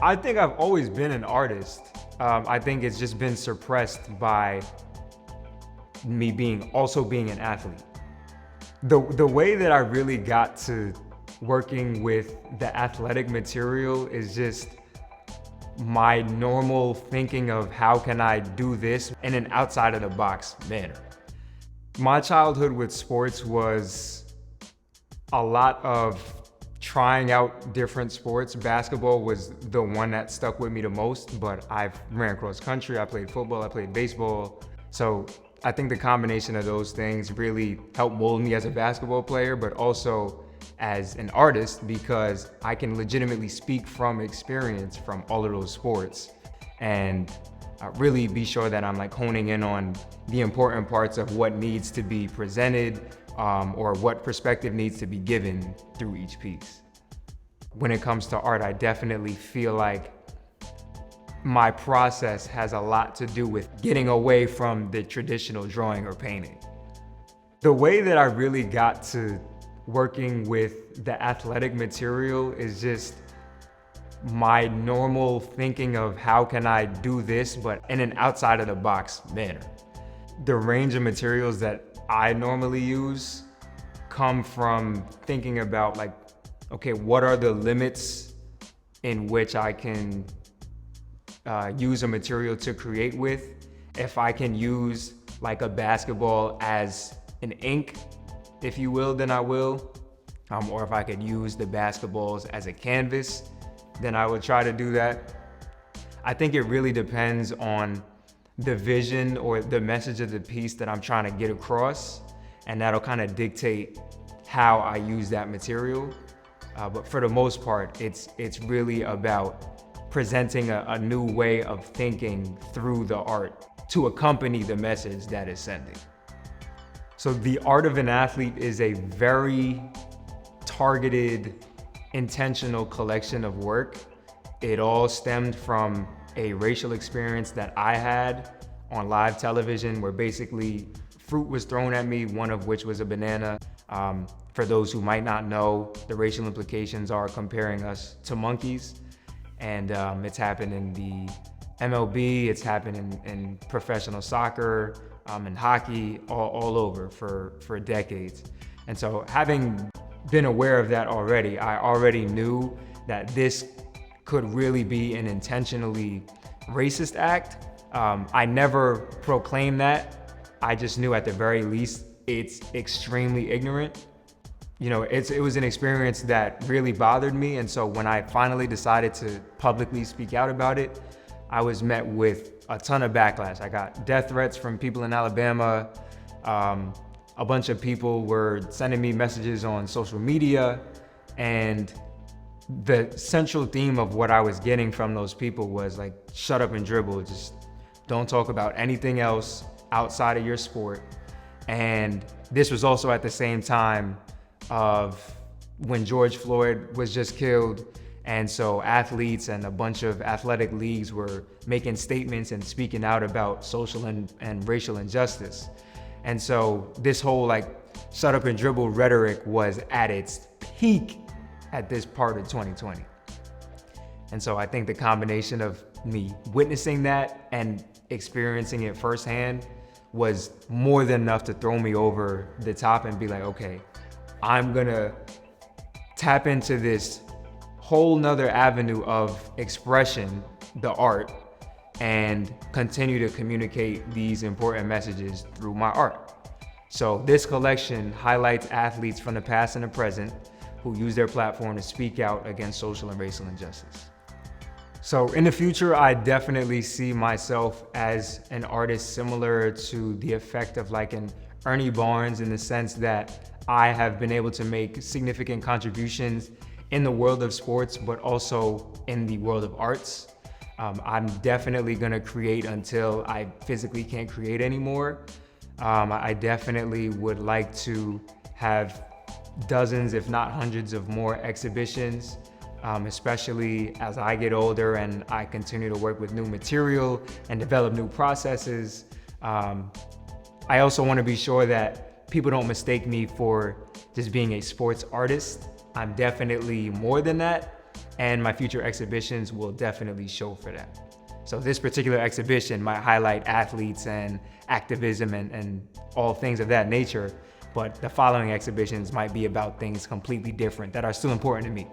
I think I've always been an artist. I think it's just been suppressed by me being an athlete. The way that I really got to working with the athletic material is just my normal thinking of how can I do this in an outside of the box manner. My childhood with sports was a lot of trying out different sports. Basketball was the one that stuck with me the most, but I've ran cross country, I played football, I played baseball. So I think the combination of those things really helped mold me as a basketball player, but also as an artist, because I can legitimately speak from experience from all of those sports and really be sure that I'm like honing in on the important parts of what needs to be presented or what perspective needs to be given through each piece. When it comes to art, I definitely feel like my process has a lot to do with getting away from the traditional drawing or painting. The way that I really got to working with the athletic material is just my normal thinking of how can I do this, but in an outside of the box manner. The range of materials that I normally use come from thinking about like, okay, what are the limits in which I can use a material to create with? If I can use like a basketball as an ink, if you will, then I will. Or if I could use the basketballs as a canvas, then I would try to do that. I think it really depends on the vision or the message of the piece that I'm trying to get across, and that'll kind of dictate how I use that material. But for the most part, it's really about presenting a new way of thinking through the art to accompany the message that is sending. So the art of an athlete is a very targeted, intentional collection of work. It all stemmed from a racial experience that I had on live television, where basically fruit was thrown at me, one of which was a banana. For those who might not know, the racial implications are comparing us to monkeys. And it's happened in the MLB, it's happened in professional soccer, and hockey, all over for decades. And so having been aware of that already, I already knew that this could really be an intentionally racist act. I never proclaimed that. I just knew at the very least it's extremely ignorant. You know, it was an experience that really bothered me. And so when I finally decided to publicly speak out about it, I was met with a ton of backlash. I got death threats from people in Alabama. A bunch of people were sending me messages on social media. And the central theme of what I was getting from those people was like, shut up and dribble. Just don't talk about anything else outside of your sport. And this was also at the same time of when George Floyd was just killed. And so athletes and a bunch of athletic leagues were making statements and speaking out about social and racial injustice. And so this whole like shut up and dribble rhetoric was at its peak at this part of 2020. And so I think the combination of me witnessing that and experiencing it firsthand was more than enough to throw me over the top and be like, okay, I'm gonna tap into this whole nother avenue of expression, the art, and continue to communicate these important messages through my art. So this collection highlights athletes from the past and the present who use their platform to speak out against social and racial injustice. So in the future, I definitely see myself as an artist similar to the effect of like an Ernie Barnes, in the sense that I have been able to make significant contributions in the world of sports, but also in the world of arts. I'm definitely gonna create until I physically can't create anymore. I definitely would like to have dozens, if not hundreds of more exhibitions, especially as I get older and I continue to work with new material and develop new processes. I also wanna be sure that people don't mistake me for just being a sports artist. I'm definitely more than that. and my future exhibitions will definitely show for that. So this particular exhibition might highlight athletes and activism and all things of that nature, but the following exhibitions might be about things completely different that are still important to me.